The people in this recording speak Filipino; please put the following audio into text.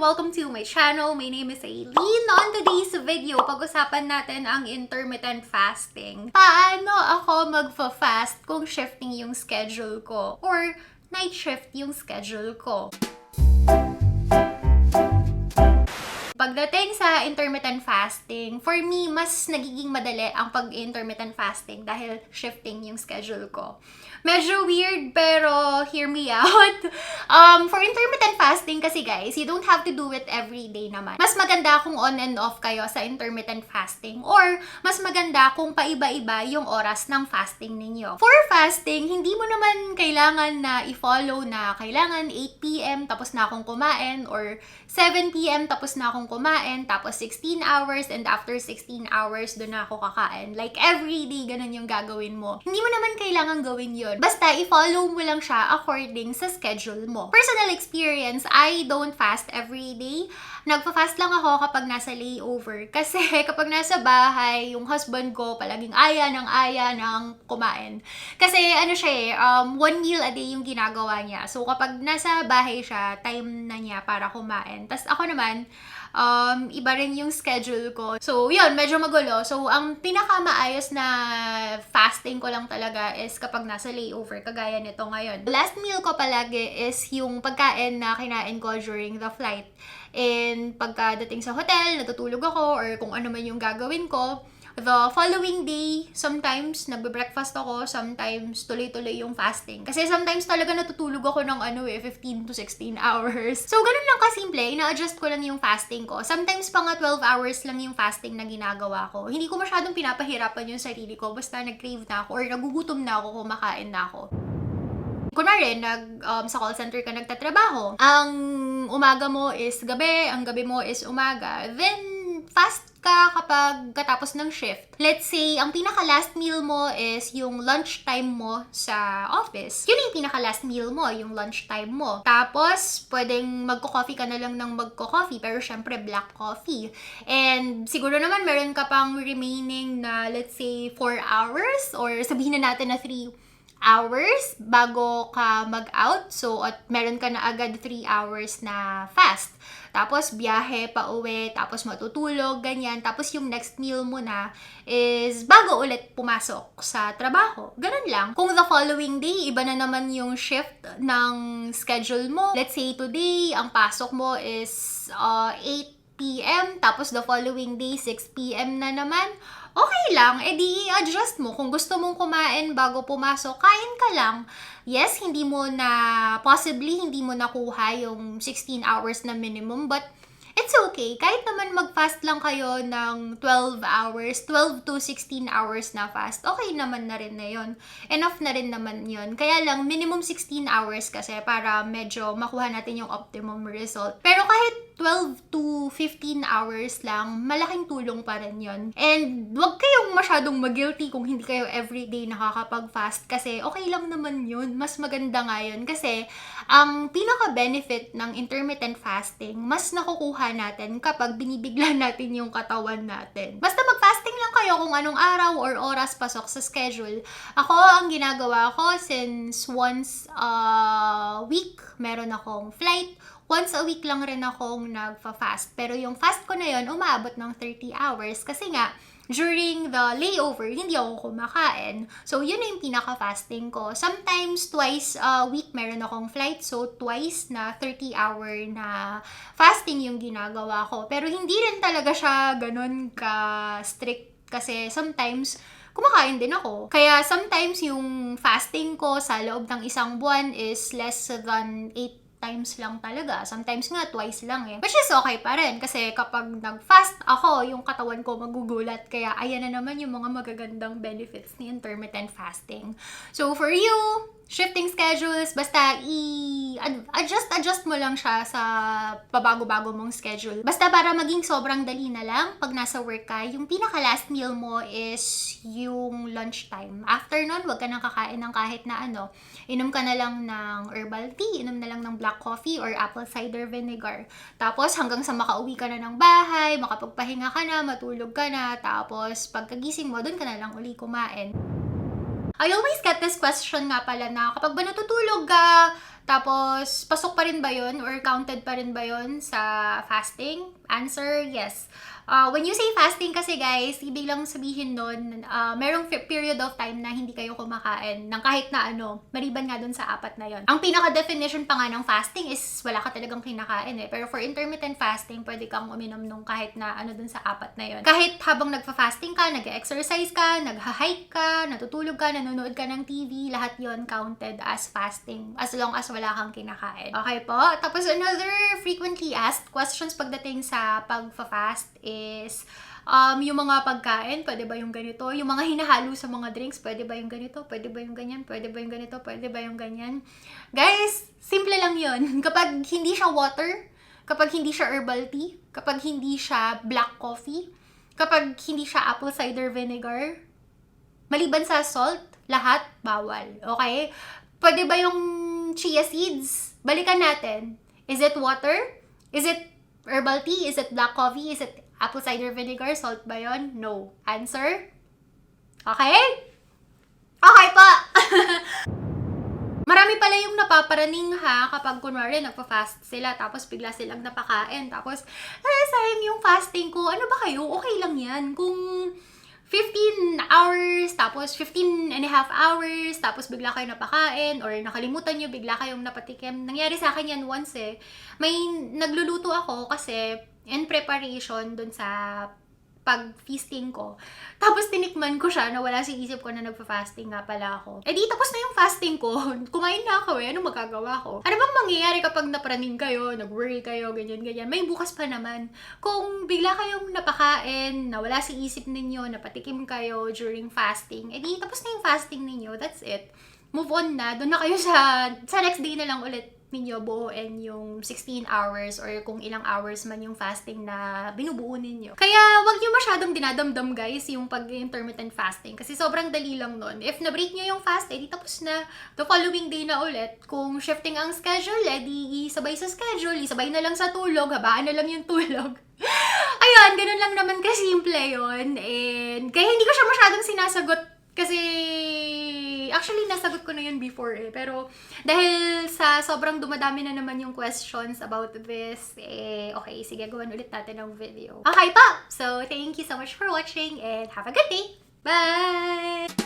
welcome to my channel. My name is Aileen. On today's video, pag-usapan natin ang intermittent fasting. Paano ako magfa-fast kung shifting yung schedule ko or night shift yung schedule ko? Pagdating sa intermittent fasting, for me, mas nagiging madali ang pag-intermittent fasting dahil shifting yung schedule ko. Medyo weird, pero hear me out. For intermittent fasting kasi guys, you don't have to do it every day naman. Mas maganda kung on and off kayo sa intermittent fasting or mas maganda kung paiba-iba yung oras ng fasting ninyo. For fasting, hindi mo naman kailangan na i-follow na kailangan 8 p.m. tapos na akong kumain or 7 p.m. tapos na akong kumain, tapos 16 hours, and after 16 hours, doon na ako kakain. Like, every day, ganun yung gagawin mo. Hindi mo naman kailangan gawin yun. Basta, i-follow mo lang siya according sa schedule mo. Personal experience, I don't fast every day. Nagpa-fast lang ako kapag nasa layover. Kasi kapag nasa bahay, yung husband ko palaging aya ng kumain. Kasi ano siya one meal a day yung ginagawa niya. So kapag nasa bahay siya, time na niya para kumain. Tas ako naman, iba rin yung schedule ko. So, yun, medyo magulo. So, ang pinakamaayos na fasting ko lang talaga is kapag nasa layover, kagaya nito ngayon. Last meal ko palagi is yung pagkain na kinain ko during the flight. And pagkadating sa hotel, natutulog ako or kung ano man yung gagawin ko. The following day, sometimes nagbe-breakfast ako, sometimes tuloy-tuloy yung fasting. Kasi sometimes talaga natutulog ako ng 15 to 16 hours. So, ganun lang kasimple, ina-adjust ko lang yung fasting ko. Sometimes pa nga 12 hours lang yung fasting na ginagawa ko. Hindi ko masyadong pinapahirapan yung sarili ko, basta nag-crave na ako or nagugutom na ako, kumakain na ako. Kunwari, sa call center ka nagtatrabaho, ang umaga mo is gabi, ang gabi mo is umaga, then fast ka kapag katapos ng shift. Let's say, ang pinaka-last meal mo is yung lunchtime mo sa office. Yun yung pinaka-last meal mo, yung lunchtime mo. Tapos, pwedeng magko-coffee ka na lang ng magko-coffee, pero syempre black coffee. And siguro naman meron ka pang remaining na, let's say, 4 hours or sabihin na natin na 3 hours bago ka mag-out. So, at meron ka na agad 3 hours na fast. Tapos, biyahe pa uwi, tapos matutulog, ganyan. Tapos, yung next meal mo na is bago ulit pumasok sa trabaho. Ganun lang. Kung the following day, iba na naman yung shift ng schedule mo. Let's say today, ang pasok mo is 8 p.m. Tapos, the following day, 6 p.m. na naman. Okay lang, edi i-adjust mo. Kung gusto mong kumain bago pumasok, kain ka lang. Yes, possibly hindi mo nakuha yung 16 hours na minimum, but it's okay. Kahit naman mag-fast lang kayo ng 12 hours, 12 to 16 hours na fast, okay naman na rin na yun. Enough na rin naman yun. Kaya lang, minimum 16 hours kasi para medyo makuha natin yung optimum result. Pero kahit 12 to 15 hours lang, malaking tulong pa rin yun. And wag kayong masyadong mag-guilty kung hindi kayo everyday nakakapag-fast kasi okay lang naman yun. Mas maganda nga yun kasi ang pinaka-benefit ng intermittent fasting, mas nakukuha natin kapag binibigla natin yung katawan natin. Basta mag-fasting lang kayo kung anong araw or oras pasok sa schedule. Ako, ang ginagawa ko since once a week, meron akong flight. Once a week lang rin akong nagfa-fast. Pero yung fast ko na yun, umaabot ng 30 hours. Kasi nga, during the layover, hindi ako kumakain. So, yun na yung pinaka-fasting ko. Sometimes, twice a week, meron akong flight. So, twice na 30-hour na fasting yung ginagawa ko. Pero hindi rin talaga siya ganun ka-strict. Kasi sometimes, kumakain din ako. Kaya sometimes, yung fasting ko sa loob ng isang buwan is less than 8 times lang talaga. Sometimes nga, twice lang eh. Which is okay pa rin. Kasi kapag nag-fast ako, yung katawan ko magugulat. Kaya ayan na naman yung mga magagandang benefits ni intermittent fasting. So for you, shifting schedules, basta adjust mo lang siya sa pabago-bago mong schedule. Basta para maging sobrang dali na lang, pag nasa work ka, yung pinaka-last meal mo is yung lunchtime. After nun, wag ka nang kakain ng kahit na ano. Inom ka na lang ng herbal tea, inom na lang ng black coffee or apple cider vinegar. Tapos hanggang sa makauwi ka na ng bahay, makapagpahinga ka na, matulog ka na, tapos pagkagising mo, dun ka na lang uli kumain. I always get this question nga pala na kapag ba natutulog ka Tapos, pasok pa rin ba yun or counted pa rin ba yun sa fasting? Answer, yes. When you say fasting kasi guys, ibig lang sabihin nun, merong period of time na hindi kayo kumakain ng kahit na ano, maliban nga dun sa 4 na yon. Ang pinaka-definition pa nga ng fasting is wala ka talagang kinakain eh. Pero for intermittent fasting, pwede kang uminom nung kahit na ano dun sa 4 na yon. Kahit habang nagfa-fasting ka, nag-exercise ka, nag-hike ka, natutulog ka, nanonood ka ng TV, lahat yon counted as fasting as long as wala kang kinakain. Okay po? Tapos another frequently asked questions pagdating sa pag-fast is yung mga pagkain, pwede ba yung ganito? Yung mga hinahalo sa mga drinks, pwede ba yung ganito? Pwede ba yung ganyan? Pwede ba yung ganito? Pwede ba yung ganyan? Guys, simple lang yun. Kapag hindi siya water, kapag hindi siya herbal tea, kapag hindi siya black coffee, kapag hindi siya apple cider vinegar, maliban sa salt, lahat bawal. Okay? Pwede ba yung chia seeds? Balikan natin. Is it water? Is it herbal tea? Is it black coffee? Is it apple cider vinegar? Salt ba yun? No. Answer? Okay? Okay pa! Marami pala yung napaparaning ha kapag kunwari nagpa-fast sila tapos bigla silang napakain tapos sayang yung fasting ko. Ano ba kayo? Okay lang yan. Kung 15 hours, tapos 15 and a half hours, tapos bigla kayo napakain, or nakalimutan nyo, bigla kayong napatikim. Nangyari sa akin yan once eh. May nagluluto ako kasi in preparation dun sa pag-feasting ko. Tapos tinikman ko siya, nawala si isip ko na nagpa-fasting nga pala ako. Eh di tapos na yung fasting ko. Kumain na ako eh. Ano magagawa ko? Ano bang mangyayari kapag napraning kayo, nag-worry kayo, ganyan-ganyan? May bukas pa naman. Kung bigla kayong napakain, nawala si isip ninyo, napatikim kayo during fasting, eh di tapos na yung fasting ninyo. That's it. Move on na. Doon na kayo sa next day na lang ulit ninyo buuin yung 16 hours or kung ilang hours man yung fasting na binubuo ninyo. Kaya wag nyo masyadong dinadamdam guys yung pag-intermittent fasting kasi sobrang dali lang nun. If na-break nyo yung fast, di tapos na. The following day na ulit. Kung shifting ang schedule, di isabay sa schedule, isabay na lang sa tulog, habaan na lang yung tulog. Ayun, ganun lang naman kasimple yun. And kaya hindi ko siya masyadong sinasagot kasi actually nasagot ko na yun before eh. Pero dahil sa sobrang dumadami na naman yung questions about this, okay, sige, gawan ulit natin ng video. Okay pa! So, thank you so much for watching and have a good day! Bye!